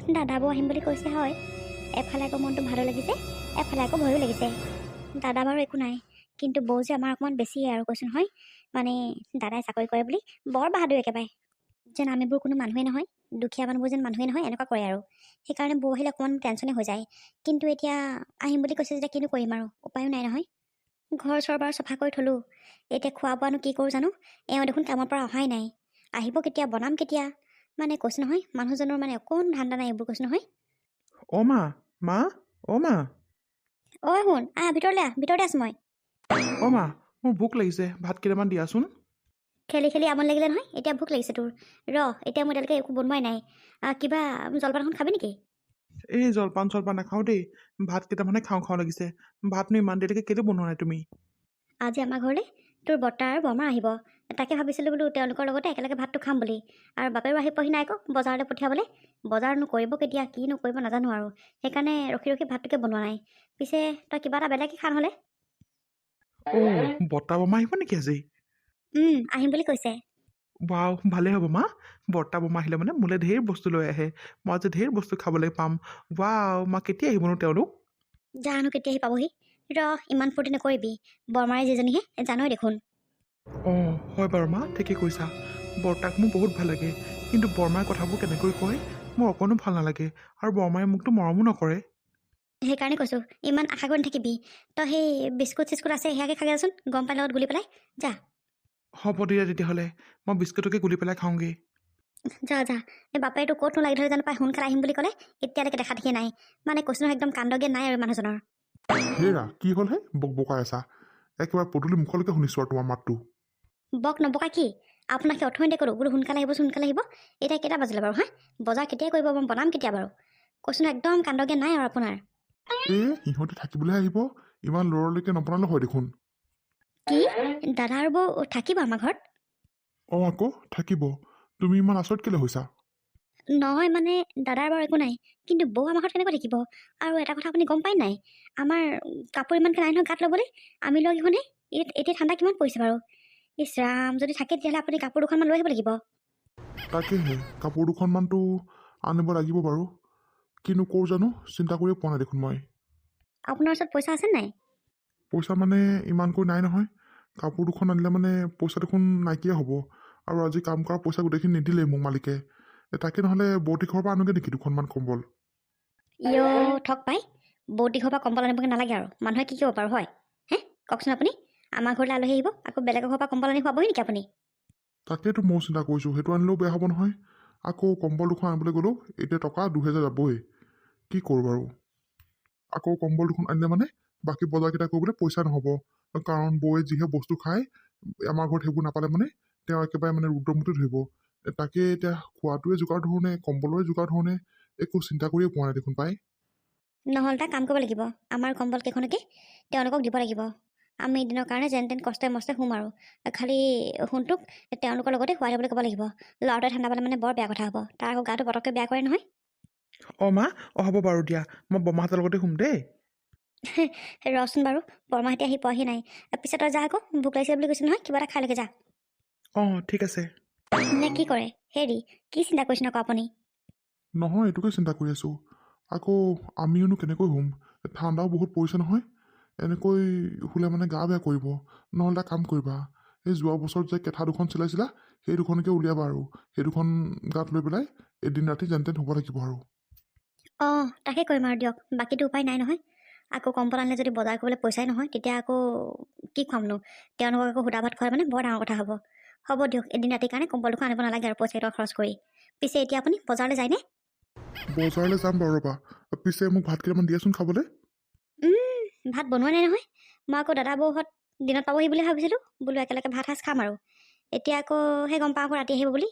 দাদাবৌ আহিম বুলি কৈছে হয়। এফালে আকৌ মনটো ভালো লাগিছে, এফালে আকৌ ভয়ো লাগিছে। দাদা বাৰু একো নাই, কিন্তু বৌ যে আমাৰ অকণমান বেছিয়ে আৰু কৈছোঁ নহয়। মানে দাদাই চাকৰি কৰে বুলি বৰ বাহাদুৰ একেবাৰে। যেন আমিবোৰ কোনো মানুহেই নহয়, দুখীয়া মানুহবোৰ যেন মানুহেই নহয়, এনেকুৱা কৰে আৰু। সেইকাৰণে বৌ আহিলে অকণমান টেনশ্যনে হৈ যায়। কিন্তু এতিয়া আহিম বুলি কৈছে যেতিয়া কিনো কৰিম আৰু, উপায়ো নাই নহয়। ঘৰ চৰ বাৰু চফা কৰি থলোঁ, এতিয়া খোৱা বোৱানো কি কৰোঁ জানো। এওঁ দেখোন কামৰ পৰা অহাই নাই, আহিব কেতিয়া, বনাম কেতিয়া। মানে কৈছোঁ নহয়, মানুহজনৰ মানে অকণ ধান্দা নাই এইবোৰ, কৈছোঁ নহয়। অ' মা, মা, অ' মা, ঐ শুন, ভিতৰলৈ ভিতৰতে আছোঁ মই। অ' মা, মোৰ ভোক লাগিছে, ভাত কেইটামান দিয়াচোন। খেলি খেলি আমনি লাগিলে নহয়, এতিয়া ভোক লাগিছে তোৰ। এতিয়া মই এতিয়ালৈকে একো বনোৱাই নাই। কিবা জলপান এখন খাবি নেকি? এই জলপান চলপান নাখাওঁ দেই, ভাত কেইটামানে খাওঁ খাওঁ লাগিছে। ভাতনো ইমান দেৰিলৈকে কেলৈ বনোৱা নাই তুমি? আজি আমাৰ ঘৰলৈ তোৰ বৰ্তা আৰু বৰমা আহিব। তাকে ভাবিছিলোঁ বোলো তেওঁলোকৰ লগতে একেলগে ভাতটো খাম বুলি। আৰু বাপেৰো আহি পোৱাহি নাই আকৌ বজাৰলৈ পঠিয়াবলৈ। বজাৰনো কৰিব কেতিয়া, কিনো কৰিব নাজানো আৰু। সেইকাৰণে ৰখি ৰখি ভাতটোকে বনোৱা নাই। পিছে তই কিবা এটা বেলেগকৈ খা নহ'লে। অ' বৰ্তা বমা আহিব নেকি আজি? আহিম বুলি কৈছে। ৱাও, ভালেই হ'ব মা। বৰ্তা বমা আহিলে মানে মোলৈ ঢেৰ বস্তু লৈ আহে, মই আজি ঢেৰ বস্তু খাবলৈ পাম। ৱাও, মা কেতিয়া আহিবনো তেওঁলোক? জানো কেতিয়া আহি পাবহি। ইমান ফূৰ্তি নকৰিবি, বৰমাৰে যিজনীহে জানই দেখোন। অঁ হয় বাৰু মা, ঠিকেই কৈছা। বৰ্তাক মোৰ বহুত ভাল লাগে, কিন্তু বৰমাৰ কথাবোৰ কেনেকৈ কয় মোৰ অকণো ভাল নালাগে। আৰু বৰমাই মোকতো মৰমো নকৰে। সেইকাৰণে কৈছোঁ, ইমান আশা কৰি নাথাকিবি। তই সেই বিস্কুট চিস্কুট আছে সেয়াকে খাই যাচোন, গৰম পানীৰ লগত গুলি পেলাই। যা হ'ব দিয়া তেতিয়াহ'লে, মই বিস্কুটকে গুলি পেলাই খাওঁগৈ। যা যা। এই বাপেৰটো ক'তনো লাগি ধৰি জানো পাই, সোনকালে আহিম বুলি ক'লে এতিয়ালৈকে দেখা দেখিয়ে নাই। মানে কৈছোঁ নহয়, একদম কাণ্ডজ্ঞান নাই আৰু মানুহজনৰ। হেৰা কি হ'লহে বকবকাই আছা? একেবাৰে পদূলি মুখলৈকে শুনিছোঁ আৰু তোমাৰ মাতটো। বক নবকা কি? আপোনাক সেই অথনিতে ক'লোঁ বোলো সোনকালে আহিব, সোনকালে আহিব। এতিয়া কেইটা বাজিলে বাৰু হা? বজাৰ কেতিয়া কৰিব, মই বনাম কেতিয়া বাৰু? কৈছোঁ নহয়, একদম কাণ্ডজ্ঞান নাই আৰু আপোনাৰ। সিহঁতে থাকিবলৈ আহিব, ইমান ল'ৰালৈকে নবনালে হয় দেখোন। কি? দাদা আৰু বৌ থাকিব আমাৰ ঘৰত? আকৌ থাকিব। তুমি ইমান আচৰিত কেলৈ হৈছা? নহয় মানে দাদাৰ বাৰু একো নাই, কিন্তু বৌ আমাৰ ঘৰত কেনেকৈ থাকিব? আৰু এটা কথা আপুনি গম পায় নাই, আমাৰ কাপোৰ ইমানকৈ নাই নহয় গাত ল'বলৈ। আমি লোৱা কেইখনে এতিয়া ঠাণ্ডা কিমান পৰিছে বাৰু? ইছ ৰাম, যদি থাকে তেতিয়াহ'লে আপুনি কাপোৰ দুখনমান লৈ আহিব লাগিব। তাকেহে কাপোৰ দুখনমানতো আনিব লাগিব বাৰু, কিন্তু ক'ৰ জানো চিন্তা কৰিয়ে পোৱা নাই দেখোন মই। আপোনাৰ ওচৰত পইচা আছে নাই? পইচা মানে ইমানকৈ নাই নহয়। কাপোৰ দুখন আনিলে মানে পইচা দেখোন নাইকিয়া হ'ব। আৰু আজি কাম কৰা পইচা গোটেইখিনি নিদিলেই মোক মালিকে। তাকে নহ'লে বৌতি ঘৰৰ পৰা আনোগৈ নেকি দুখনমান কম্বল? ঠক পাই, বৌতি ঘৰৰ পৰা কম্বল আনিবগৈ নালাগে আৰু। মানুহে কি কৰিব বাৰু হয়? কওকচোন আপুনি। আমাৰ ঘৰলৈ আলহী আহিব, আকৌ বেলেগৰ ঘৰৰ পৰা কম্বল আনি খুৱাবহি নেকি আপুনি? তাকেতো ময়ো চিন্তা কৰিছোঁ, সেইটো আনিলেও বেয়া হ'ব নহয়। আকৌ কম্বল দুখন আনিবলৈ গ'লেও এতিয়া টকা 2000 যাবই। কি কৰোঁ বাৰু? আকৌ কম্বল দুখন আনিলে মানে বাকী বজাৰকেইটা কৰিবলৈ পইচা নহ'ব। কাৰণ বৌয়ে যিহে বস্তু খায়, আমাৰ ঘৰত সেইবোৰ নাপালে মানে তেওঁ একেবাৰে মানে ৰুদ্ৰমূৰ্তি ধৰিব। তাকে এতিয়া খোৱাটোৱে যোগাৰ ধৰণে, কম্বলৰে যোগাৰ ধৰণে একো চিন্তা কৰিয়ে পোৱা নাই দেখোন পাই। নহ'লে এটা কাম কৰিব লাগিব, আমাৰ কম্বল কেইখনকে তেওঁলোকক দিব লাগিব। আমি এদিনৰ কাৰণে যেন তেন কষ্টে মষ্টে শুম আৰু। খালি সোণটোক তেওঁলোকৰ লগতে শুৱাই ল'বলৈ ক'ব লাগিব। ল'ৰাটোৱে ঠাণ্ডা পালে মানে বৰ বেয়া কথা হ'ব, তাৰ আকৌ গাটো পটককৈ বেয়া কৰে নহয়। অঁ মা, হ'ব বাৰু দিয়া, মই বৰমাহঁতৰ লগতে শুম দেই। ৰচোন বাৰু, বৰমাহঁতে আহি পোৱাহি নাই। পিছত তই যা আকৌ, ভোক লাগিছে বুলি কৈছিল নহয়, কিবা এটা খাই লৈকে যা। অঁ ঠিক আছে। নে কি কৰে? হেৰি, কি চিন্তা কৰিছে আকৌ আপুনি? নহয়, এইটোকে চিন্তা কৰি আছোঁ। আকৌ আমিওনো কেনেকৈ শুম? ঠাণ্ডাও বহুত পৰিছে নহয়। এনেকৈ শুলে মানে গা বেয়া কৰিব। নহ'লে এটা কাম কৰিবা, এই যোৱা বছৰত যে কেঁথা দুখন চিলাইছিলা, সেই দুখনকে উলিয়াবা আৰু সেই দুখন গাত লৈ পেলাই এদিন ৰাতি যেন তেন শুব লাগিব আৰু। তাকে কৰিম আৰু দিয়ক, বাকীতো উপায় নাই নহয়। আকৌ কম্বল আনিলে যদি বজাৰ কৰিবলৈ পইচাই নহয়, তেতিয়া আকৌ কি খুৱামনো? তেওঁলোকক আকৌ সুদা ভাত খুৱাই মানে বৰ ডাঙৰ কথা হ'ব। হ'ব দিয়ক, এদিন ৰাতিৰ কাৰণে কম্বল দুখন আনিব নালাগে আৰু পইচা কেইটকা খৰচ কৰি। পিছে এতিয়া আপুনি বজাৰলৈ যায়নে? বজাৰলৈ যাম বাৰু ৰ'বা। পিছে মোক ভাত কেইটামান দিয়াচোন খাবলৈ। ভাত বনোৱা নাই নহয়। মই আকৌ দাদা বৌহঁত দিনত পাবহি বুলি ভাবিছিলোঁ, বোলো একেলগে ভাত সাজ খাম আৰু। এতিয়া আকৌ সেই গম পাওঁ আকৌ ৰাতি আহিব বুলি।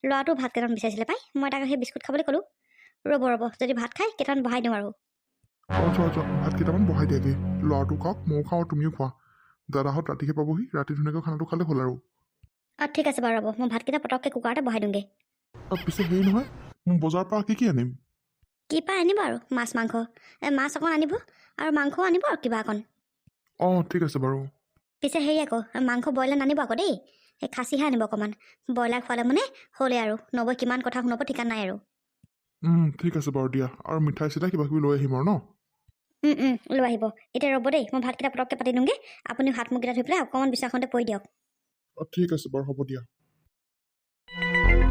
ল'ৰাটো ভাত কেইটামান বিচাৰিছিলে পাই, মই তাক সেই বিস্কুট খাবলৈ ক'লোঁ। ৰ'ব যদি ভাত খাই কেইটামান বহাই দিওঁ আৰু। যোৱা ভাত কেইটামান বহাই দিয়াগে। ল'ৰাটো খাওক, ময়ো খাওঁ, তুমিও খোৱা। দাদাহঁত ৰাতিহে পাবহি, ৰাতি ধুনীয়াকৈ খানাটো খালে হ'ল আৰু। ঠিক আছে বাৰু, ৰ'ব মই ভাতকেইটা পটককৈ কুকাৰতে বহাই দিওঁগৈ। পিছে হেৰি নহয়, মই বজাৰৰ পৰা কি আনিম? কি পাই আনিব আৰু মাছ মাংস। মাছ অকণ আনিব আৰু মাংসও আনিব আৰু কিবা অকণ। ঠিক আছে বাৰু। পিছে হেৰি আকৌ, মাংস ব্ৰইলাৰ নানিব আকৌ দেই। সেই খাচীহে আনিব অকণমান। ব্ৰইলাৰ খোৱালে মানে হ'লে আৰু নবৈ কিমান কথা শুনাব ঠিকান নাই আৰু। ঠিক আছে বাৰু দিয়া আৰু মিঠাই চিঠাই কিবা কিবি লৈ আহিম আৰু ন লৈ আহিব এতিয়া ৰ'ব দেই মই ভাতকেইটা পটককৈ পাতি দিওঁগৈ আপুনি হাত মুখকেইটা ধুই পেলাই অকণমান বিচনাখনতে পৰি দিয়ক ঠিক আছে বাৰু হ'ব দিয়া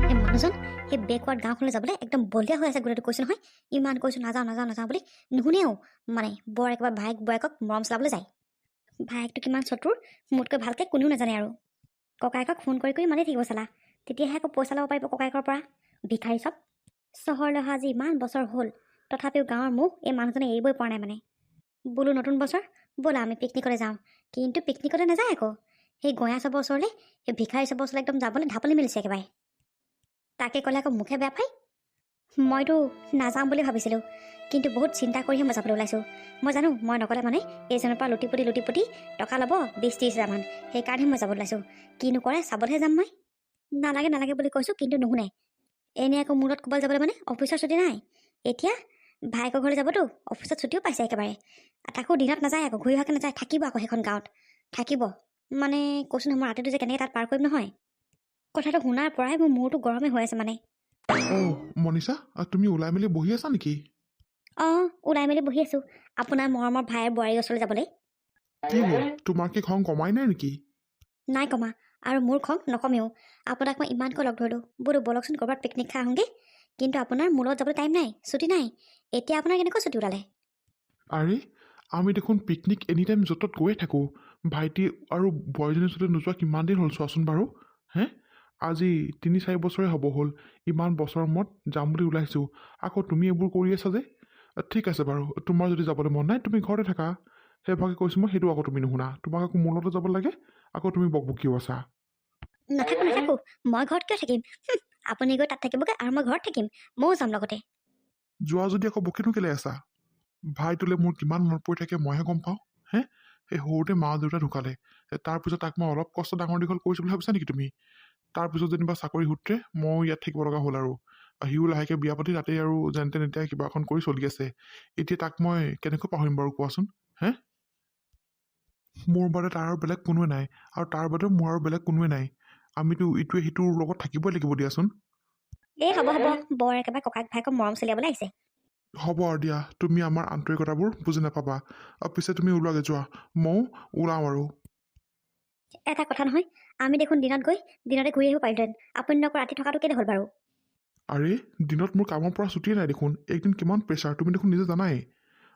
এই মানুহজন সেই বেকৱাৰ্ড গাঁওখনলৈ যাবলৈ একদম বলিয়া হৈ আছে গোটেইটো কৈছোঁ নহয় ইমান কৈছোঁ নাযাওঁ নাযাওঁ নাযাওঁ বুলি নুশুনেও মানে বৰ একেবাৰে ভায়েক বোৱায়েকক মৰম চলাবলৈ যায় ভায়েকটো কিমান চতুৰ মোতকৈ ভালকৈ কোনেও নাজানে আৰু ককায়েকক ফোন কৰি মাতি থাকিব চালা তেতিয়াহে আকৌ পইচা ল'ব পাৰিব ককায়েকৰ পৰা ভিখাৰী চব চহৰলৈ অহা আজি ইমান বছৰ হ'ল তথাপিও গাঁৱৰ মুখ এই মানুহজনে এৰিবই পৰা নাই মানে বোলো নতুন বছৰ ব'লা আমি পিকনিকলৈ যাওঁ কিন্তু পিকনিকলৈ নাযায় আকৌ সেই গঞা চবৰ ওচৰলৈ সেই ভিখাৰী চবৰ ওচৰলৈ একদম যাবলৈ ঢাপলি মেলিছে একেবাৰে তাকে ক'লে আকৌ মুখে বেয়া পায় মইতো নাযাওঁ বুলি ভাবিছিলোঁ কিন্তু বহুত চিন্তা কৰিহে মই যাবলৈ ওলাইছোঁ মই জানো মই নগ'লে মানে এইজনৰ পৰা লুটি পুটি টকা ল'ব 20-30 হাজাৰমান সেইকাৰণে মই যাবলৈ ওলাইছোঁ কিনো কৰে চাবলৈহে যাম মই নালাগে বুলি কৈছোঁ কিন্তু নুশুনে এনেই আকৌ মূৰত ক'বলৈ যাবলৈ মানে অফিচৰ ছুটি নাই এতিয়া ভায়েকৰ ঘৰলৈ যাবতো অফিচত ছুটিও পাইছে একেবাৰে তাকো দিনত নাযায় আকৌ ঘূৰি অহাকৈ নাযায় থাকিব আকৌ সেইখন গাঁৱত থাকিব মানে কৈছোঁ নহয় মই ৰাতিটো যে কেনেকৈ তাত পাৰ কৰিম নহয় কথাটো শুনাৰ পৰাই মোৰ মূৰটো গৰমে হৈ আছে মানে অঁ মনীষা তুমি ওলাই মেলি বহি আছা নেকি অঁ ওলাই মেলি বহি আছোঁ আপোনাৰ মৰমৰ ভাইৰ বোৱাৰীৰ ওচৰলৈ যাবলৈ কি হ'ল তোমাৰ কি খং কমাই নাই নেকি নাই কমা আৰু মোৰ খং নকমেও আপোনাক মই ইমানকৈ লগ ধৰিলোঁ বোলো ব'লকচোন ক'ৰবাত পিকনিক খাই আহোঁগৈ কিন্তু আপোনাৰ মোৰ লগত যাবলৈ টাইম নাই ছুটি নাই এতিয়া আপোনাৰ কেনেকৈ ছুটি ওলালে আৰে আমি দেখোন পিকনিক এনি টাইম য'ত ত'ত গৈয়ে থাকোঁ ভাইটি আৰু বোৱাৰীজনীৰ ওচৰলৈ নোযোৱা কিমান দিন হ'ল চোৱাচোন বাৰু হে আজি 3-4 বছৰে হ'ব হ'ল ইমান বছৰৰ মূৰত যাম বুলি ওলাইছোঁ আকৌ তুমি এইবোৰ কৰি আছা যে ঠিক আছে বাৰু তোমাৰ যদি যাবলৈ মন নাই তুমি ঘৰতে থাকা সেইভাগে কৈছোঁ মই সেইটো আকৌ তুমি নুশুনা তোমাক আকৌ মোৰ লগতে যাব লাগে আকৌ তুমি বকবকিও আছা নাথাকো মই ঘৰত কিয় থাকিম আপুনি গৈ তাত থাকিবগৈ আৰু মই ঘৰত থাকিম ময়ো যাম লগতে যোৱা যদি আকৌ বকিনো কেলে আছা ভাইটোলৈ মোৰ কিমান মনত পৰি থাকে মইহে গম পাওঁ হে সেই সৰুতে মা দেউতা ঢুকালে তাৰপিছত তাক মই অলপ কষ্ট ডাঙৰ দীঘল কৰিছোঁ বুলি ভাবিছা নেকি তুমি তাৰপিছত যেনিবা চাকৰি সূত্ৰে ময়ো ইয়াত থাকিব লগা হ'ল আৰু সিও লাহেকৈ বিয়া পাতি তাতেই আৰু যেন তেন এতিয়া কিবা এখন কৰি চলি আছে এতিয়া তাক মই কেনেকৈ পাহৰিম বাৰু কোৱাচোন হে মোৰ বাদে তাৰ আৰু বেলেগ কোনোৱে নাই আৰু তাৰ বাদে মোৰ আৰু বেলেগ কোনোৱে নাই আমিতো ইটোৱে সিটোৰ লগত থাকিবই লাগিব দিয়াচোন এই হ'ব বৰ একেবাৰে ককাক ভাইকক মৰম চলিয়াবলৈ আহিছে হ'ব আৰু দিয়া তুমি আমাৰ আন্তৰিকতাবোৰ বুজি নাপাবা পিছে তুমি ওলোৱাগৈ যোৱা ময়ো ওলাওঁ আৰু এটা কথা নহয় আমি দেখোন দিনত গৈ দিনতে ঘূৰি আহিব পাৰিলোহেঁতেন আপুনি নকৌ ৰাতি থকাটো কেলে হ'ল বাৰু আৰে দিনত মোৰ কামৰ পৰা ছুটিয়ে নাই দেখোন একদিন কিমান প্ৰেছাৰ তুমি দেখোন নিজে জানাই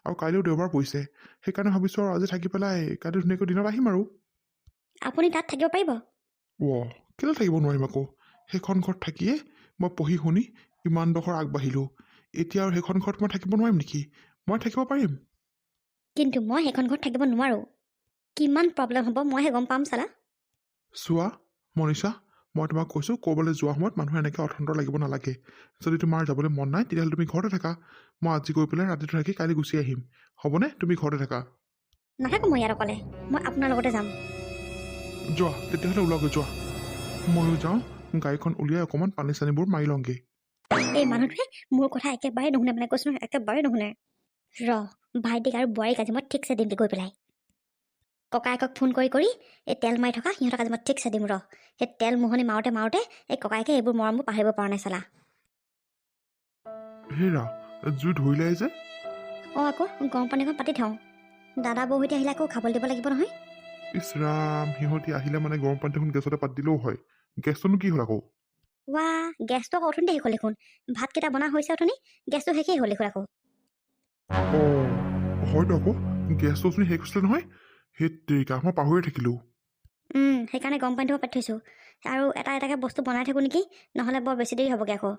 আৰু কাইলৈও দেওবাৰ পৰিছে সেইকাৰণে ভাবিছোঁ আৰু আজি থাকি পেলাই কাইলৈ ধুনীয়াকৈ দিনত আহিম আৰু আপুনি তাত থাকিব পাৰিব কেলৈ থাকিব নোৱাৰিম আকৌ সেইখন ঘৰত থাকিয়ে মই পঢ়ি শুনি ইমানডোখৰ আগবাঢ়িলোঁ এতিয়া আৰু সেইখন ঘৰত মই থাকিব নোৱাৰিম নেকি মই থাকিব পাৰিম কিন্তু মই সেইখন ঘৰত থাকিব নোৱাৰোঁ কিমান প্ৰব্লেম হ'ব মইহে গম পাম চালা চোৱা মনীষা মই তোমাক কৈছোঁ ক'ৰবালৈ যোৱা সময়ত মানুহে এনেকৈ অথন্তৰ লাগিব নালাগে যদি তোমাৰ যাবলৈ মন নাই তেতিয়াহ'লে তুমি ঘৰতে থাকা মই আজি গৈ পেলাই ৰাতিটো থাকি কাইলৈ গুচি আহিম হ'বনে তুমি ঘৰতে থাকা নাথাকোঁ মই ইয়াত অকলে মই আপোনাৰ লগতে যাম যোৱা তেতিয়াহ'লে ওলাগৈ যোৱা ময়ো যাওঁ গাড়ীখন উলিয়াই অকণমান পানী চানীবোৰ মাৰি লওঁগৈ এই মানুহটোৱে মোৰ কথা একেবাৰে নুশুনে মানে কৈছোঁ নহয় একেবাৰে নুশুনে ভাইটিক আৰু বোৱাৰীক আজি মই ঠিকছে দিমগৈ গৈ পেলাই ককায়েকক ফোন কৰি এই তেল মাৰি থকা সিহঁতক আজি মই ঠিকছে দিম সেই তেল মোহনি মাৰোঁতে এই ককায়েকে এইবোৰ মৰমবোৰ পাহৰিব পৰা নাই চালা হেৰা জুই ধৰিলাই যে অঁ আকৌ গৰম পানীখন পাতি থওঁ দাদা বৌ সৈতে আহিলে আকৌ খাবলৈ দিব লাগিব নহয় ইছ ৰাম সিহঁতি আহিলে মানে গৰম পানী দেখোন গেছতে পাতি দিলেও হয় গেছটোনো কি হ'ল আকৌ গেছটো আকৌ অথনিতে শেষ হ'ল দেখোন ভাতকেইটা বনা হৈছে অথনি গেছটো শেষেই হ'ল দেখোন আকৌ হয়তো আকৌ গেছটো অথনি শেষ হৈছিলে নহয় সেই তেৰিকা মই পাহৰিয়ে থাকিলোঁ সেইকাৰণে গৰম পানীটো পাতি থৈছোঁ আৰু এটাকৈ বস্তু বনাই থাকোঁ নেকি নহ'লে বৰ বেছি দেৰি হ'বগৈ আকৌ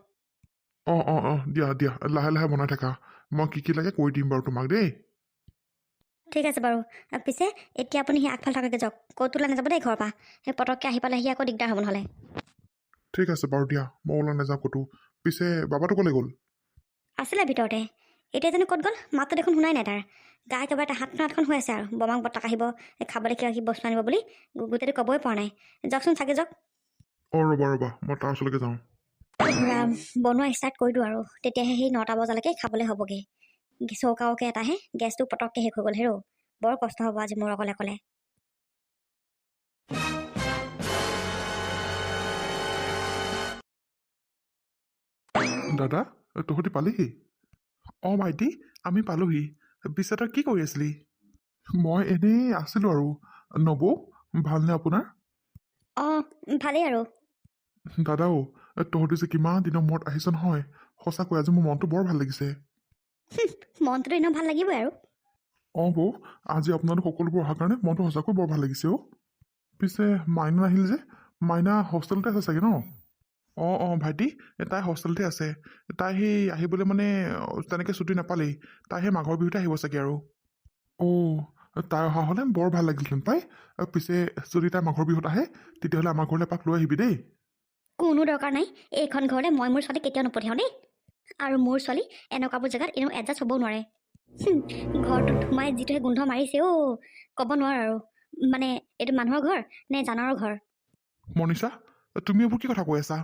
দিয়া লাহে লাহে বনাই থাকা মই কি লাগে কৰি দিম বাৰু তোমাক দেই ঠিক আছে বাৰু পিছে এতিয়া আপুনি সেই আগফাল থকাকৈ যাওক ক'তো ওলাই নাযাব দেই ঘৰৰ পৰা সেই পটককৈ আহি পালেহি আকৌ দিগদাৰ হ'ব নহ'লে ঠিক আছে বাৰু দিয়া মই ওলাই নাযাওঁ ক'তো পিছে বাবাটো ক'লৈ গ'ল আছিলে ভিতৰতে এতিয়া জানো ক'ত গ'ল মাতটো দেখোন শুনাই নাই তাৰ গা একেবাৰে এটা হাতখন হৈ আছে আৰু বমাক বতাক আহিব খাবলৈ কিবা কিবি বস্তু আনিব বুলি গোটেইটো ক'বই পৰা নাই যাওকচোন চাগে যাওক ৰ'বা মই তাৰ ওচৰলৈকে যাওঁ বনোৱা ষ্টাৰ্ট কৰি দিওঁ আৰু তেতিয়াহে সেই 9টা বজালৈকে খাবলৈ হ'বগৈ চৌকাওকে এটাহে গেছটো পটককৈ শেষ হৈ গ'ল হেৰৌ বৰ কষ্ট হ'ব আজি মোৰ অকলে দাদা তহঁতি পালিহি? অঁ ভাইটি, আমি পালোহি। পিছে তই কি কৰি আছিলি? মই এনেই আছিলোঁ আৰু। নবৌ, ভালনে আপোনাৰ? অঁ ভালেই আৰু। দাদাও, তহঁতি যে কিমান দিনৰ মূৰত আহিছ নহয়, সঁচাকৈ আজি মোৰ মনটো বৰ ভাল লাগিছে। মনটোতো এনেও ভাল লাগিবই আৰু। অঁ বৌ, আজি আপোনালোক সকলোবোৰ অহাৰ কাৰণে মনটো সঁচাকৈ বৰ ভাল লাগিছে অ'। পিছে মাইনা নাহিল যে? মাইনা হোষ্টেলতে আছে চাগে ন? অঁ ভাইটি, তাই হোষ্টেলতে আছে। তাই সেই আহিবলৈ মানে তেনেকৈ ছুটি নাপালেই। তাই সেই মাঘৰ বিহুতে আহিব চাগে আৰু। অ', তাই অহা হ'লে বৰ ভাল লাগিলহেঁতেন পাই। পিছে যদি তাই মাঘৰ বিহুত আহে, তেতিয়াহ'লে আমাৰ ঘৰলৈ এপাক লৈ আহিবি দেই। কোনো দৰকাৰ নাই। এইখন ঘৰলৈ মই মোৰ ছোৱালী কেতিয়াও নপঠিয়াওঁ দেই। আৰু মোৰ ছোৱালী এনেকুৱাবোৰ জেগাত এনেও এডজাষ্ট হ'বও নোৱাৰে। ঘৰটোত সোমাই যিটোহে গোন্ধ মাৰিছে অ' ক'ব নোৱাৰো আৰু। মানে এইটো মানুহৰ ঘৰ নে জানৰৰ ঘৰ? মনীষা, তুমি এইবোৰ কি কথা কৈ আছা?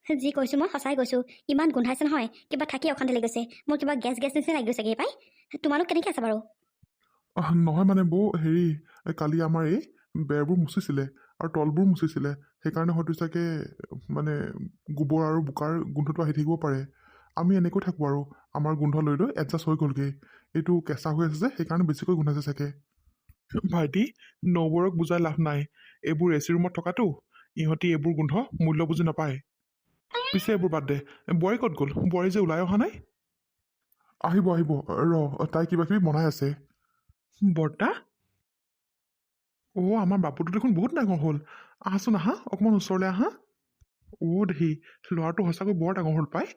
যি কৈছোঁ মই সঁচাই কৈছোঁ। ইমান গোন্ধাইছে নহয়, কিবা থাকি অশান্তি লাগি গৈছে। মোৰ কিবা গেছ নিচিনা লাগি গৈছেগৈ পাই। তোমালোক কেনেকৈ আছা বাৰু? নহয় মানে বৌ, হেৰি, কালি আমাৰ এই বেৰবোৰ মুচিছিলে আৰু তলবোৰ মুচিছিলে। সেইকাৰণে হয়তো চাগে মানে গোবৰ আৰু বোকাৰ গোন্ধটো আহি থাকিব পাৰে। আমি এনেকৈ থাকোঁ আৰু আমাৰ গোন্ধ লৈ লৈ এডজাষ্ট হৈ গ'লগৈ। এইটো কেঁচা হৈ আছে যে, সেইকাৰণে বেছিকৈ গোন্ধাইছে চাগে। ভাইটি, নবৌৰক বুজাই লাভ নাই। এইবোৰ এচি ৰুমত থকাটো, ইহঁতি এইবোৰ গোন্ধ মূল্য বুজি নাপায়। পিছে এইবোৰ বাদ দে, বোৱাৰী ক'ত গ'ল? বোৱাৰী যে ওলাই অহা নাই? আহিব আহিব, তাই কিবা কিবি বনাই আছে। বৰ্তা? আমাৰ বাপুটো দেখোন বহুত ডাঙৰ হ'ল। আহাচোন, আহা, অকণমান ওচৰলৈ আহা। দেহি, ল'ৰাটো সঁচাকৈ বৰ ডাঙৰ হ'ল পাই।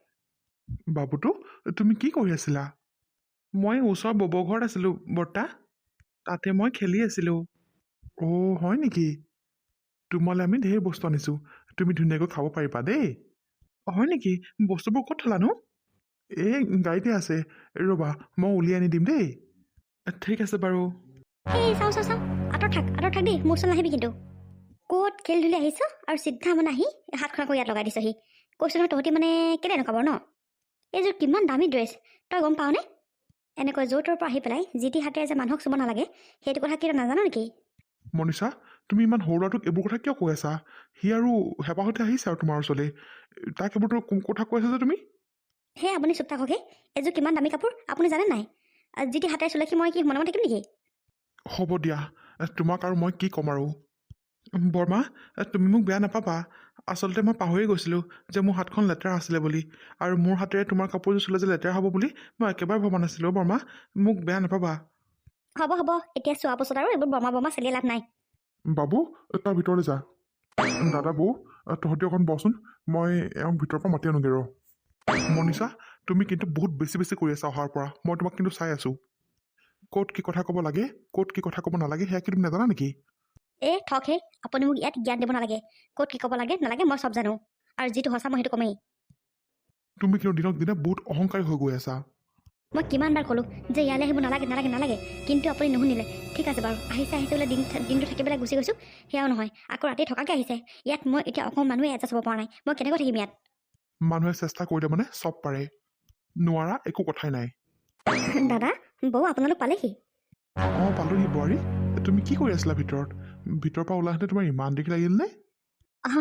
বাপুটো, তুমি কি কৰি আছিলা? মই ওচৰৰ ববৌ ঘৰত আছিলোঁ বৰ্তা। তাতে মই খেলি আছিলোঁ। হয় নেকি? তোমালৈ আমি ঢেৰ বস্তু আনিছোঁ। তুমি ধুনীয়াকৈ খাব পাৰিবা দেই। হয় নেকি? বস্তুবোৰ ক'ত থলানো? এই গাড়ীতে আছে। ৰ'বা, মই উলিয়াই আনি দিম দেই। ঠিক আছে বাৰু। এই চাওঁ আঁতৰত থাক দেই। মোৰ ওচৰত নাহিবি কিন্তু। ক'ত খেলি ধূলি আহিছ আৰু চিধা মানে আহি হাতখন আকৌ ইয়াত লগাই দিছহি। কৈছোঁ নহয়, তহঁতি মানে কেলে এনেকুৱা বাৰু ন? এইযোৰ কিমান দামী ড্ৰেছ, তই গম পাৱনে? এনেকৈ য'ৰ ত'ৰ পৰা আহি পেলাই যি টি হাতেৰে যে মানুহক চুব নালাগে, সেইটো কথা কি তই নাজানো নেকি? মনীষা, তুমি ইমান সৰু ল'ৰাটোক এইবোৰ কথা কিয় কৈ আছা? সি আৰু হেঁপাহতে আহিছে আৰু তোমাৰ ওচৰলৈ। তাক এইবোৰতো কথা কৈ আছা যে তুমি? সেই আপুনি চুপ থাককহে। এইযোৰ কিমান দামী কাপোৰ আপুনি জানে নাই? যি টি হাতেৰে চুলে কি মই কি মনে মনে থাকিম নেকি? হ'ব দিয়া, তোমাক আৰু মই কি ক'ম আৰু। বৰমা, তুমি মোক বেয়া নাপাবা। আচলতে মই পাহৰি গৈছিলোঁ যে মোৰ হাতখন লেতেৰা আছিলে বুলি। আৰু মোৰ হাতেৰে তোমাৰ কাপোৰযোৰ চুলে যে লেতেৰা হ'ব বুলি মই একেবাৰে ভবা নাছিলোঁ। বৰমা, মোক বেয়া নাপাবা। হ'ব, এতিয়া চোৱা পাছত আৰু এইবোৰ বমা চেলিয়ে লাভ নাই। বাবু, তই ভিতৰলৈ যা। দাদা বৌ, তহঁতি অকণ বচোন, মই এওঁক ভিতৰৰ পৰা মাতি আনোগৈ ৰ। মনীষা, তুমি কিন্তু বহুত বেছি কৰি আছা অহাৰ পৰা। মই তোমাক কিন্তু চাই আছোঁ। ক'ত কি কথা ক'ব লাগে, ক'ত কি কথা ক'ব নালাগে, সেয়া কি তুমি নাজানা নেকি? ঠকহে, আপুনি মোক ইয়াত জ্ঞান দিব নালাগে। ক'ত কি ক'ব লাগে নালাগে মই চব জানো। আৰু যিটো সঁচা মই সেইটো কমেই। তুমি কিন্তু দিনক দিনে বহুত অহংকাৰী হৈ গৈ আছা। মই কিমানবাৰ ক'লোঁ যে ইয়ালৈ আহিব নালাগে, কিন্তু আপুনি নুশুনিলে। ঠিক আছে বাৰু, আহিছে বোলে দিনটো থাকি পেলাই গুচি গৈছোঁ, সেয়াও নহয়, আকৌ ৰাতি থকাকৈ আহিছে। ইয়াত মই এতিয়া অকণমান মানুহে এডজাষ্ট হ'ব পৰা নাই। মই কেনেকৈ থাকিম ইয়াত? মানুহে চেষ্টা কৰিলে মানে চব পাৰে। নোৱাৰা একো কথাই নাই। দাদা, বৌ আপোনালোক পালেহি? পালোহি বোৱাৰী। তুমি কি কৰি আছিলা ভিতৰত? ভিতৰৰ পৰা ওলাই আহোঁতে তোমাৰ ইমান দেৰি লাগিল নে?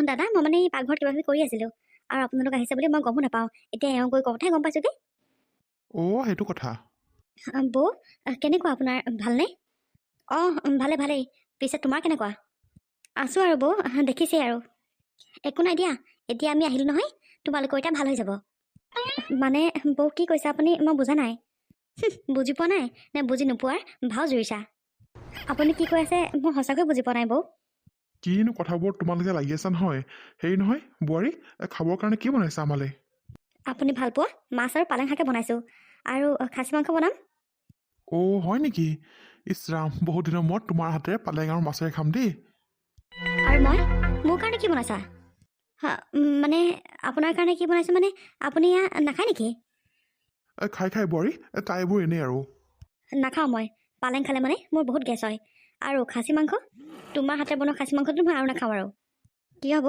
দাদা, মই মানে পাকঘৰত কিবা কিবি কৰি আছিলোঁ। আৰু আপোনালোক আহিছে বুলি মই গমো নাপাওঁ। এতিয়া এওঁ গৈ কওঁতেহে গম পাইছোঁগৈ। সেইটো কথা। বৌ, কেনেকুৱা আপোনাৰ, ভালনে? ভালেই। পিছে তোমাৰ কেনেকুৱা? আছোঁ আৰু বৌ, দেখিছেই আৰু। একো নাই দিয়া, এতিয়া আমি আহিলোঁ নহয়, তোমালোকৰ এতিয়া ভাল হৈ যাব। মানে বৌ, কি কৈছে আপুনি? মই বুজা নাই। বুজি পোৱা নাই নে বুজি নোপোৱাৰ ভাও জুৰিছা? আপুনি কি কৈ আছে মই সঁচাকৈ বুজি পোৱা নাই বৌ। কিনো কথাবোৰ তোমালোকে লাগি আছা নহয়। হেৰি নহয় বোৱাৰী, খাবৰ কাৰণে কি বনাইছা আমালৈ? আপুনি ভাল পোৱা মাছ আৰু পালেং শাকে বনাইছোঁ, আৰু খাচী মাংস বনাম। হয় নেকি? ইছ ৰাম, বহুত দিনৰ মূৰত তোমাৰ হাতেৰে পালেং আৰু মাছেৰে খাম দেই। আৰু মোৰ কাৰণে কি বনাইছা? মানে আপোনাৰ কাৰণে কি বনাইছোঁ মানে আপুনি নাখায় নেকি? খাই বোৱাৰী, তাই এইবোৰ এনেই আৰু। নাখাওঁ মই। পালেং খালে মানে মোৰ বহুত গেছ হয়। আৰু খাচী মাংস, তোমাৰ হাতে বনোৱা খাচী মাংসটো মই আৰু নাখাওঁ আৰু। কি হ'ব,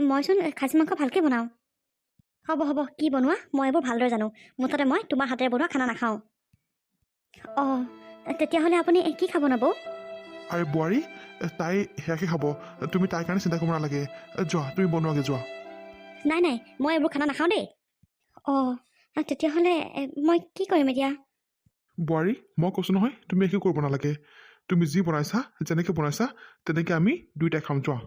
মইচোন খাচী মাংস ভালকৈ বনাওঁ। হ'ব, কি বনোৱা মই এইবোৰ ভালদৰে জানো। মুঠতে মই তোমাৰ হাতেৰে বনোৱা খানা নাখাওঁ। তেতিয়াহ'লে আপুনি কি খাব ন বৌ? আৰে বোৱাৰী, তাই সেয়াকে খাব। তুমি তাইৰ কাৰণে চিন্তা কৰিব নালাগে। যোৱা, তুমি বনোৱাগে যোৱা। নাই, মই এইবোৰ খানা নাখাওঁ দেই। অঁ তেতিয়াহ'লে মই কি কৰিম এতিয়া? বোৱাৰী, মই কৈছোঁ নহয় তুমি একো কৰিব নালাগে। তুমি যি বনাইছা যেনেকৈ বনাইছা তেনেকৈ আমি দুয়োটাই খাম, যোৱা।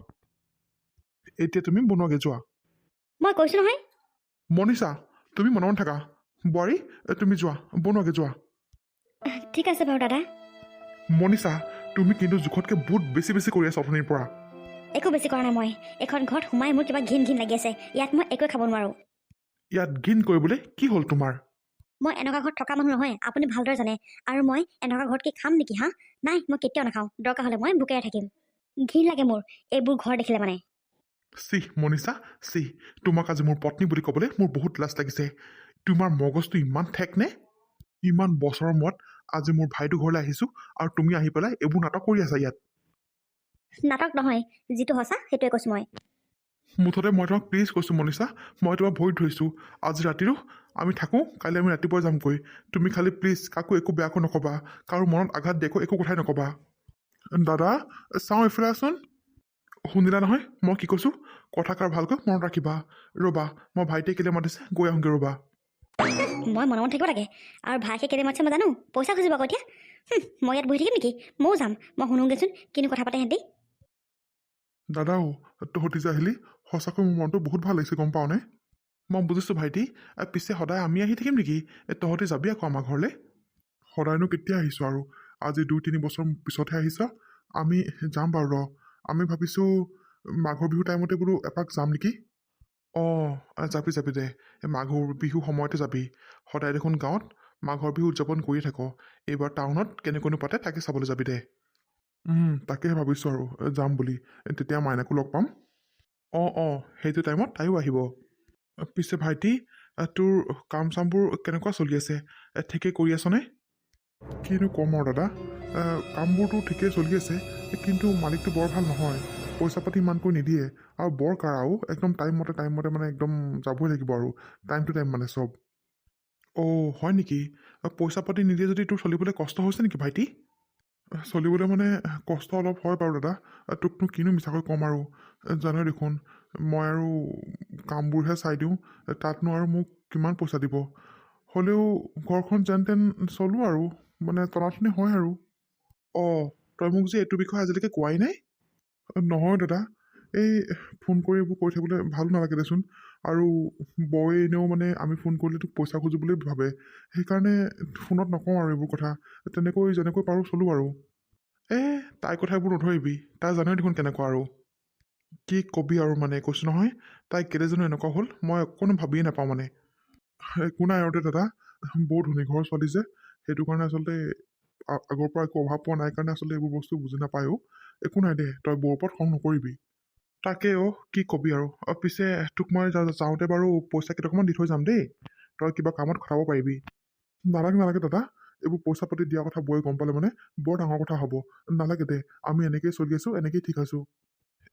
এতিয়া তুমি বনোৱাগৈ, যোৱা। মই কৈছোঁ নহয়। মনীষা, তুমি মনে মনে থাকা। বোৱাৰী, তুমি যোৱা, বনোৱাগৈ, যোৱা। ঠিক আছে বাৰু দাদা। মনীষা, তুমি কিন্তু জোখতকৈ বহুত বেছি বেছি কৰি আছা অথনিৰ পৰা। একো বেছি কৰা নাই মই। এইখন ঘৰত সোমাই মোৰ কিবা ঘিন ঘিন লাগি আছে। ইয়াত মই একোৱে খাব নোৱাৰোঁ। ইয়াত ঘিন কৰিবলৈ কি হ'ল তোমাৰ? মই এনেকুৱা ঘৰত থকা মানুহ নহয়, আপুনি ভালদৰে জানে। আৰু মই এনেকুৱা ঘৰত কি খাম নেকি হা? নাই, মই কেতিয়াও নাখাওঁ। দৰকাৰ হ'লে মই ভোকেৰে থাকিম। ঘিন লাগে মোৰ এইবোৰ ঘৰ দেখিলে মানে। চিহ মনীষা, চিহ। তোমাক আজি মোৰ পত্নী বুলি ক'বলৈ মোৰ বহুত লাজ লাগিছে। তোমাৰ মগজটো ইমান ঠেক নে? ইমান বছৰৰ মূৰত আজি মোৰ ভাইটো ঘৰলৈ আহিছোঁ আৰু তুমি আহি পেলাই এইবোৰ নাটক কৰি আছা ইয়াত। নাটক নহয়, যিটো সঁচা সেইটোৱে কৈছোঁ মই। মুঠতে মই তোমাক প্লিজ কৈছোঁ মনীষা, মই তোমাক ভৰিত ধৰিছোঁ। আজি ৰাতিৰো আমি থাকোঁ, কাইলৈ আমি ৰাতিপুৱা যামগৈ। তুমি খালি প্লিজ কাকো একো বেয়াকৈ নক'বা, কাৰো মনত আঘাত দিয়াকৈ একো কথাই নক'বা। দাদা, চাওঁ এইফালেচোন। শুনিলা নহয় মই কি কৈছোঁ? কথাষাৰ ভালকৈ মনত ৰাখিবা। ৰ'বা, মই ভাইটিয়ে কেলৈ মাতিছে গৈ আহোঁগৈ, ৰ'বা। মই মনে মনে থাকিব লাগে। আৰু ভাইকে কেলে মাতিছে মই জানো। পইচা খুজিব আকৌ এতিয়া। মই ইয়াত বহি থাকিম নেকি? ময়ো যাম। মই শুনোগৈচোন কিনো কথা পাতে সিহঁতি। দাদাও, তহঁতি যে আহিলি, সঁচাকৈ মোৰ মনটো বহুত ভাল লাগিছে, গম পাৱনে? মই বুজিছোঁ ভাইটি, পিছে সদায় আমি আহি থাকিম নেকি? তহঁতি যাবি আকৌ আমাৰ ঘৰলৈ। সদায়নো কেতিয়া আহিছোঁ আৰু? আজি 2-3 বছৰ পিছতহে আহিছ। আমি যাম বাৰু, ৰ। আমি ভাবিছোঁ মাঘৰ বিহু টাইমতে বোলো এপাক যাম নেকি? অঁ, যাবি যাবি দে। মাঘৰ বিহু সময়তে যাবি। সদায় দেখোন গাঁৱত মাঘৰ বিহু উদযাপন কৰিয়ে থাক। এইবাৰ টাউনত কেনেকৈনো পাতে তাকে চাবলৈ যাবি দে। তাকেহে ভাবিছোঁ আৰু যাম বুলি। তেতিয়া মাইনাকো লগ পাম। অঁ, সেইটো টাইমত তাইও আহিব। পিছে ভাইটি, তোৰ কাম চামবোৰ কেনেকুৱা চলি আছে? ঠিকেই কৰি আছনে? কিনো ক'ম আৰু দাদা, কামবোৰতো ঠিকেই চলি আছে, কিন্তু মালিকটো বৰ ভাল নহয়। পইচা পাতি ইমানকৈ নিদিয়ে আৰু বৰ কাঢ়াও। একদম টাইমমতে মানে একদম যাবই লাগিব আৰু টাইম টু টাইম মানে চব। অঁ, হয় নেকি? পইচা পাতি নিদিয়ে যদি তোৰ চলিবলৈ কষ্ট হৈছে নেকি ভাইটি? চলিবলৈ মানে কষ্ট অলপ হয় বাৰু দাদা। তোকনো কিনো মিছাকৈ ক'ম আৰু। জানই দেখোন, মই আৰু কামবোৰহে চাই দিওঁ। তাতনো আৰু মোক কিমান পইচা দিব? হ'লেও ঘৰখন যেন তেন চলোঁ আৰু, মানে টনাটনি হয় আৰু। অঁ, তই মোক যে এইটো বিষয়ে আজিলৈকে কোৱাই নাই? নহয় দাদা, এই ফোন কৰি এইবোৰ কৈ থাকিবলৈ ভালো নালাগে দেচোন। আৰু বৌয়ে এনেও মানে আমি ফোন কৰিলে তোক পইচা খুজো বুলি ভাবে। সেইকাৰণে ফোনত নকওঁ আৰু এইবোৰ কথা। তেনেকৈ যেনেকৈ পাৰোঁ চলোঁ আৰু। তাইৰ কথাবোৰ নধৰিবি। তাই জানই দেখোন কেনেকুৱা আৰু। কি কবি আৰু, মানে কৈছোঁ নহয়, তাই কেলৈ জানো এনেকুৱা হ'ল মই অকণো ভাবিয়ে নাপাওঁ মানে। একো নাই আৰু দে দাদা, বৰ ধনী ঘৰৰ ছোৱালী যে, সেইটো কাৰণে আচলতে আগৰ পৰা একো অভাৱ পোৱা নাই কাৰণে আচলতে এইবোৰ বস্তু বুজি নাপায়ো। একো নাই দে, তই বৌৰ ওপৰত খং নকৰিবি। তাকে কি কবি আৰু। পিছে তোক মই যাওঁতে বাৰু পইচা কেইটকামান দি থৈ যাম দেই। তই কিবা কামত খটাব পাৰিবি। নালাগে দাদা, এইবোৰ পইচা পাতি দিয়া কথা বৌয়ে গম পালে মানে বৰ ডাঙৰ কথা হ'ব। নালাগে দে, আমি এনেকেই চলি আছোঁ, এনেকেই ঠিক আছোঁ।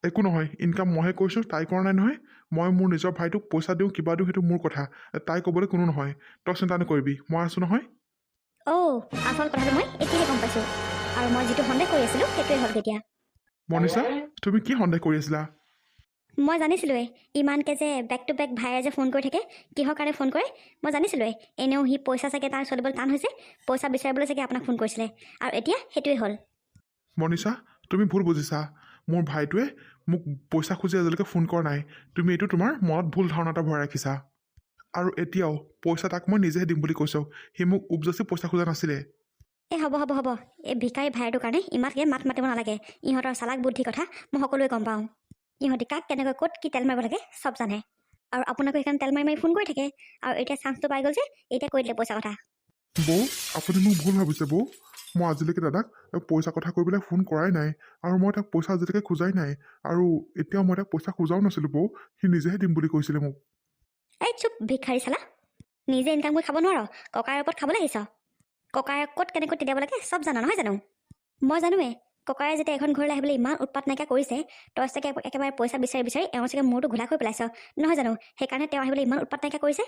একো নহয়, ইনকাম মইহে কৰিছোঁ, তাই কৰা নাই নহয়। মই মোৰ নিজৰ ভাইটোক পইচা দিওঁ কিবা দিওঁ সেইটো মোৰ কথা। তাই ক'বলৈ কোনো নহয়। তই চিন্তা নকৰিবি, মই আছোঁ নহয়। আচল কথাটো মই এতিয়াহে গম পাইছোঁ। আৰু মই যিটো সন্দেহ কৰি আছিলোঁ সেইটোৱে হ'ল তেতিয়া। মনীষা, তুমি কি সন্দেহ কৰি আছিলা? মই জানিছিলোঁৱে ইমানকৈ যে বেক টু বেক ভাইয়ে যে ফোন কৰি থাকে, কিহৰ কাৰণে ফোন কৰে মই জানিছিলোঁৱে। এনেও সি পইচা চাগে তাৰ চলিবলৈ টান হৈছে, পইচা বিচাৰিবলৈ চাগে আপোনাক ফোন কৰিছিলে। আৰু এতিয়া সেইটোৱে হ'ল। মনীষা, তুমি ভুল বুজিছা। মোৰ ভাইটোৱে মোক পইচা খুজি আজিলৈকে ফোন কৰা নাই। তুমি এইটো তোমাৰ মনত ভুল ধাৰণা এটা ভৰাই ৰাখিছা। আৰু এতিয়াও পইচা তাক মই নিজেহে দিম বুলি কৈছোঁ। সি মোক উপজাচি পইচা খোজা নাছিলে। হ'ব। এই ভিকাৰী ভাইটোৰ কাৰণে ইমানকৈ মাত মাতিব নালাগে। ইহঁতৰ চালাক বুদ্ধি কথা মই সকলোৱে গম পাওঁ। ইহঁতি কাক কেনেকৈ ক'ত কি তেল মাৰিব লাগে চব জানে। আৰু আপোনাকো সেইকাৰণে তেল মাৰি ফোন কৰি থাকে। আৰু এতিয়া চান্সটো পাই গ'ল যে এতিয়া কৈ দিলে পইচা কথা। বৌ, আপুনি মোক ভুল ভাবিছে বৌ। মই আজিলৈকে দাদাক পইচা কথা কৈ পেলাই ফোন কৰাই নাই। আৰু মই তাক পইচা আজিলৈকে খোজাই নাই। আৰু এতিয়াও মই তাক পইচা খোজাও নাছিলোঁ বৌ। সি নিজেহে দিম বুলি কৈছিলে মোক। এই চুপ ভিক্ষাৰী চালা। নিজে ইনকাম কৰি খাব নোৱাৰ, ককাইৰ ওপৰত খাবলৈ আহিছ। ককাই ক'ত কেনেকৈ তেতিয়াব লাগে চব জানো নহয় জানো? মই জানোৱে ককাই যেতিয়া এখন ঘৰলৈ আহিবলৈ ইমান উৎপাত নাইকিয়া কৰিছে, তই চাগে একেবাৰে পইচা বিচাৰি এওঁ চাগে মূৰটো ঘোলা কৰি পেলাইছ নহয় জানো? সেইকাৰণে তেওঁ আহিবলৈ ইমান উৎপাত নাইকিয়া কৰিছে।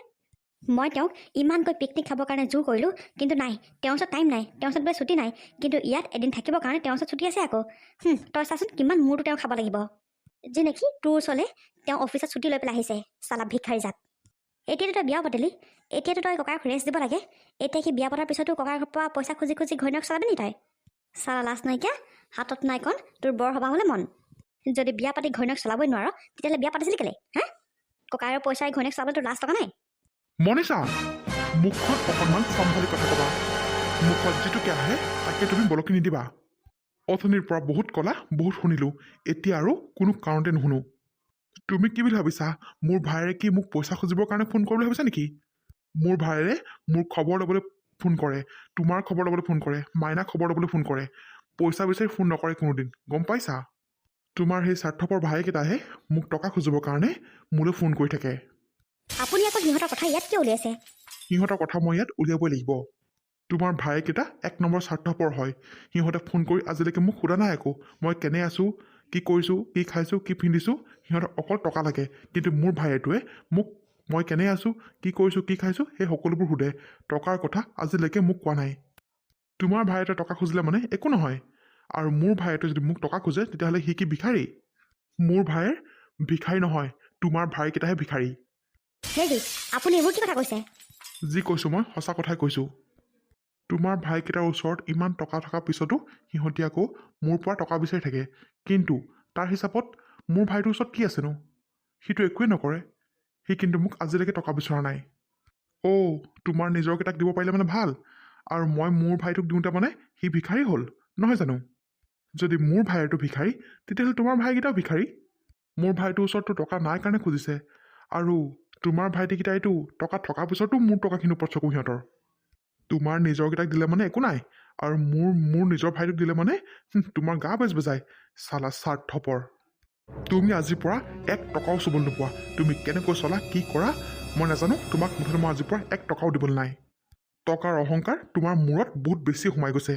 মই তেওঁক ইমানকৈ পিকনিক খাবৰ কাৰণে জোৰ কৰিলোঁ, কিন্তু নাই, তেওঁৰ ওচৰত টাইম নাই, তেওঁৰ ওচৰত বোলে ছুটি নাই। কিন্তু ইয়াত এদিন থাকিবৰ কাৰণে তেওঁৰ ওচৰত ছুটি আছে আকৌ। তই চাচোন কিমান মূৰটো তেওঁ খাব লাগিব। যি নেকি তোৰ ওচৰলৈ তেওঁ অফিচত ছুটি লৈ পেলাই আহিছে, চালা ভিক্ষাৰী জাত। এতিয়াতো তই বিয়া পাতিলি, এতিয়াতো তই ককাক ৰেষ্ট দিব লাগে। এতিয়া সি বিয়া পতাৰ পিছতো ককাৰ পৰা পইচা খুজি খুজি ঘৈণীয়েক চলাবি নি তই? চালা লাজ নাইকিয়া, হাতত নাই কণ, তোৰ বৰ সভা হ'লে মন। যদি বিয়া পাতি ঘৈণীয়েক চলাবই নোৱাৰ, তেতিয়াহ'লে বিয়া পাতিছিলি কেলে? হা, ককাৰৰ পইচাই ঘৈণীয়েক চলাবলৈ তোৰ লাজ টকা নাই? মনীষা, মুখখন অকণমান চম্ভালি কথা ক'বা। মুখত যিটোকে আহে তাকে তুমি বলকি নিদিবা। অথনিৰ পৰা বহুত ক'লা, বহুত শুনিলোঁ, এতিয়া আৰু কোনো কাৰণতে নুশুনো। তুমি কি বুলি ভাবিছা, মোৰ ভায়েৰে কি মোক পইচা খুজিবৰ কাৰণে ফোন কৰিবলৈ ভাবিছা নেকি? মোৰ ভায়েৰে মোৰ খবৰ ল'বলৈ ফোন কৰে, তোমাৰ খবৰ ল'বলৈ ফোন কৰে, মাইনা খবৰ ল'বলৈ ফোন কৰে। পইচা বিচাৰি ফোন নকৰে কোনোদিন, গম পাইছা? তোমাৰ সেই স্বাৰ্থপৰ ভায়েকেইটাহে মোক টকা খুজিবৰ কাৰণে মোলৈ ফোন কৰি থাকে। আপুনি আকৌ সিহঁতৰ কথা ইয়াত কিয় উলিয়াইছে? সিহঁতৰ কথা মই ইয়াত উলিয়াবই লাগিব। তোমাৰ ভায়েকেইটা এক নম্বৰ স্বাৰ্থপৰ হয়। সিহঁতে ফোন কৰি আজিলৈকে মোক সোধা নাই একো, মই কেনে আছোঁ, কি কৰিছোঁ, কি খাইছোঁ, কি পিন্ধিছোঁ। সিহঁতৰ অকল টকা লাগে। কিন্তু মোৰ ভায়েটোৱে মোক মই কেনে আছোঁ, কি কৰিছোঁ, কি খাইছোঁ, সেই সকলোবোৰ সোধে। টকাৰ কথা আজিলৈকে মোক কোৱা নাই। তোমাৰ ভায়েটোৱে টকা খুজিলে মানে একো নহয়। আৰু মোৰ ভায়েটোৱে যদি মোক টকা খোজে তেতিয়াহ'লে সি কি ভিখাৰী? মোৰ ভায়েৰ ভিখাৰী নহয়, তোমাৰ ভাইকেইটাহে ভিখাৰী। হেৰি, আপুনি এইবোৰ কি কথা কৈছে? যি কৈছোঁ মই সঁচা কথাই কৈছোঁ। তোমাৰ ভাইকেইটাৰ ওচৰত ইমান টকা থকাৰ পিছতো সিহঁতি আকৌ মোৰ পৰা টকা বিচাৰি থাকে। কিন্তু তাৰ হিচাপত মোৰ ভাইটোৰ ওচৰত কি আছেনো? সিটো একোৱেই নকৰে। সি কিন্তু মোক আজিলৈকে টকা বিচৰা নাই। অ', তোমাৰ নিজৰকেইটাক দিব পাৰিলে মানে ভাল, আৰু মই মোৰ ভাইটোক দিওঁতে মানে সি ভিখাৰী হ'ল, নহয় জানো? যদি মোৰ ভাইটো ভিখাৰী, তেতিয়াহ'লে তোমাৰ ভাইকেইটাও ভিখাৰী। মোৰ ভাইটোৰ ওচৰততো টকা নাই কাৰণে খুজিছে, আৰু তোমাৰ ভাইটিকেইটাইতো টকা থকাৰ পিছতো মোৰ টকাখিনিৰ ওপৰত চকু সিহঁতৰ। তোমাৰ নিজৰকেইটাক দিলে মানে একো নাই, আৰু মোৰ নিজৰ ভাইটোক দিলে মানে তোমাৰ গা বেজ বেজায়। চালা স্বাৰ্থপৰ। তুমি আজিৰ পৰা এক টকাও চুবলৈ নোপোৱা। তুমি কেনেকৈ চলা, কি কৰা মই নাজানো, তোমাক মুঠতে মই আজিৰ পৰা এক টকাও দিবলৈ নাই। টকাৰ অহংকাৰ তোমাৰ মূৰত বহুত বেছি সোমাই গৈছে।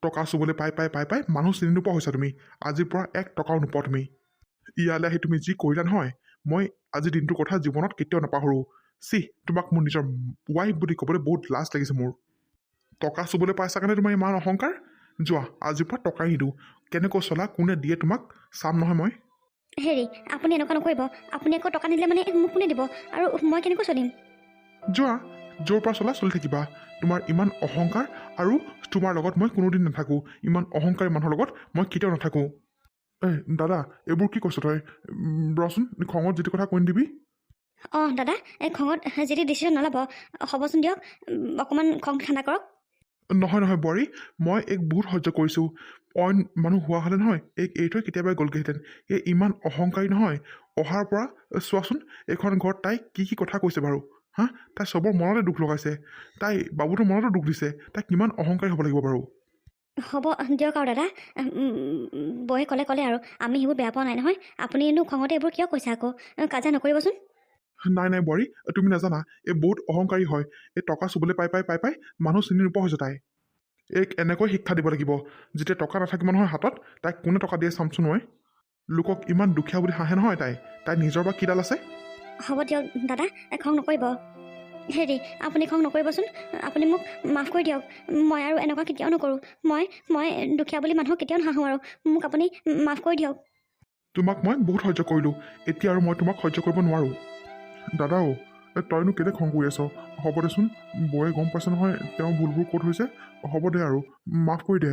টকা চুবলৈ পাই পাই পাই পাই মানুহ চিনি নোপোৱা হৈছা তুমি। আজিৰ পৰা এক টকাও নোপোৱা তুমি। ইয়ালৈ আহি তুমি যি কৰিলা নহয়, মই আজিৰ দিনটোৰ কথা জীৱনত কেতিয়াও নাপাহৰোঁ। তোমাক মোৰ নিজৰ ৱাইফ বুলি ক'বলৈ বহুত লাজ লাগিছে মোৰ। টকা চুবলৈ পাইছা কাৰণে তোমাৰ ইমান অহংকাৰ? যোৱা, আজিৰ পৰা টকাই নিদিওঁ। কেনেকৈ চলা, কোনে দিয়ে তোমাক চাম নহয় মই। হেৰি, আপুনি এনেকুৱা নকৰিব। আপুনি আকৌ টকা নিদিলে মানে মোক কোনে দিব, আৰু মই কেনেকৈ চলিম? যোৱা, য'ৰ পৰা চলা চলি থাকিবা। তোমাৰ ইমান অহংকাৰ, আৰু তোমাৰ লগত মই কোনোদিন নাথাকোঁ। ইমান অহংকাৰী মানুহৰ লগত মই কেতিয়াও নাথাকোঁ। দাদা, এইবোৰ কি কৈছ তই? ৰচোন, খঙত যিটো কথা কৈ নিদিবি। অঁ দাদা, এই খঙত যিটো ডিচিশ্যন নল'ব, হ'বচোন দিয়ক। অকণমান খং ঠাণ্ডা কৰক। নহয় নহয় বোৱাৰী, মই এইক বহুত সহ্য কৰিছোঁ। অইন মানুহ হোৱা হ'লে নহয় এইক এৰি থৈ কেতিয়াবাই গ'লগৈহেঁতেন। এই ইমান অহংকাৰী নহয়। অহাৰ পৰা চোৱাচোন, এইখন ঘৰত তাই কি কি কথা কৈছে বাৰু। হা, তাই চবৰ মনতে দুখ লগাইছে। তাই বাবুটোৰ মনতো দুখ দিছে। তাই কিমান অহংকাৰী হ'ব লাগিব বাৰু। হ'ব দিয়ক আৰু দাদা, বৌয়ে ক'লে আৰু আমি সেইবোৰ বেয়া পোৱা নাই নহয়। আপুনিনো খঙতে এইবোৰ কিয় কৈছে আকৌ? কাজিয়া নকৰিবচোন। নাই নাই বোৱাৰী, তুমি নাজানা, এই বহুত অহংকাৰী হয়। এই টকা চুবলৈ পাই পাই পাই পাই মানুহ চিনি নোপোৱা হৈছে তাই। এইক এনেকৈ শিক্ষা দিব লাগিব। যেতিয়া টকা নাথাকিব নহয় হাতত, তাইক কোনে টকা দিয়ে চামচোন মই। লোকক ইমান দুখীয়া বুলি হাঁহে নহয় তাই নিজৰ বা কিডাল আছে। হ'ব দিয়ক দাদা, খং নকৰিব। হেৰি, আপুনি খং নকৰিবচোন। আপুনি মোক মাফ কৰি দিয়ক। মই আৰু এনেকুৱা কেতিয়াও নকৰোঁ। মই দুখীয়া বুলি মানুহক কেতিয়াও নাহাঁহোঁ, আৰু মোক আপুনি মাফ কৰি দিয়ক। তোমাক মই বহুত সহ্য কৰিলোঁ, এতিয়া আৰু মই তোমাক সহ্য কৰিব নোৱাৰোঁ। দাদাও, তইনো কেলৈ খং কৰি আছ? হ'ব দেচোন, বৌয়ে গম পাইছে নহয় তেওঁ ভুলবোৰ ক'ত হৈছে। হ'ব দে আৰু, মাফ কৰি দে।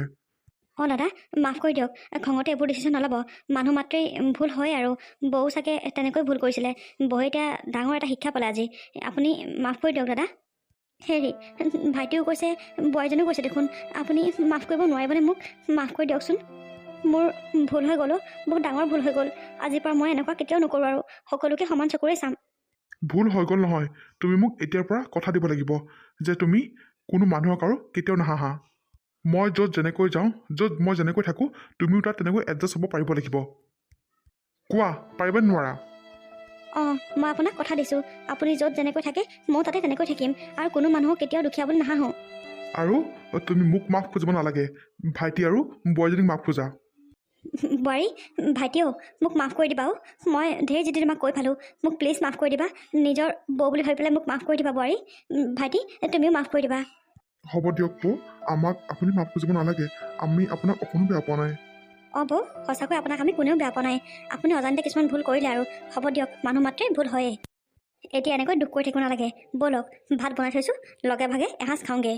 অঁ দাদা, মাফ কৰি দিয়ক। খঙতে এইবোৰ ডিচিশ্যন নল'ব। মানুহ মাত্ৰেই ভুল হয়, আৰু বৌ চাগে তেনেকৈ ভুল কৰিছিলে। বৌয়ে এতিয়া ডাঙৰ এটা শিক্ষা পালে আজি। আপুনি মাফ কৰি দিয়ক দাদা। হেৰি, ভাইটিও কৈছে, বোৱাৰীজনীও কৈছে দেখোন। আপুনি মাফ কৰিব নোৱাৰিবনে মোক? মাফ কৰি দিয়কচোন। মোৰ ভুল হৈ গ'লো, বহুত ডাঙৰ ভুল হৈ গ'ল। আজিৰ পৰা মই এনেকুৱা কেতিয়াও নকৰোঁ, আৰু সকলোকে সমান চকুৰে চাম। ভুল হৈ গ'ল নহয়, তুমি মোক এতিয়াৰ পৰা কথা দিব লাগিব যে তুমি কোনো মানুহক আৰু কেতিয়াও নাহাঁহা। মই য'ত যেনেকৈ যাওঁ, য'ত মই যেনেকৈ থাকোঁ, তুমিও তাত তেনেকৈ এডজাষ্ট হ'ব পাৰিব লাগিব। কোৱা, পাৰিবা নোৱাৰা? অঁ, মই আপোনাক কথা দিছোঁ। আপুনি য'ত যেনেকৈ থাকে ময়ো তাতে তেনেকৈ থাকিম, আৰু কোনো মানুহক কেতিয়াও দুখীয়া বুলি নাহাঁহোঁ। আৰু তুমি মোক মাফ খুজিব নালাগে। ভাইটি আৰু বোৱাৰীজনীক মাফ খোজা। বোৱাৰী, ভাইটিও মোক মাফ কৰি দিবা। মই ঢেৰ যিটো তোমাক কৈ পালোঁ, মোক প্লিজ মাফ কৰি দিবা। নিজৰ বৌ বুলি ভাবি পেলাই মোক মাফ কৰি দিবা বোৱাৰী। ভাইটি, তুমিও মাফ কৰি দিবা। হ'ব দিয়ক বৌ, আমাক আপুনি মাফ খুজিব নালাগে। আমি আপোনাক অকণো বেয়া পোৱা নাই। অঁ বৌ, সঁচাকৈ আপোনাক আমি কোনেও বেয়া পোৱা নাই। আপুনি অজান্তে কিছুমান ভুল কৰিলে, আৰু হ'ব দিয়ক, মানুহ মাত্ৰেই ভুল হয়েই। এতিয়া এনেকৈ দুখ কৰি থাকিব নালাগে ব'লক ভাত বনাই থৈছোঁ লগে ভাগে এসাঁজ খাওঁগৈ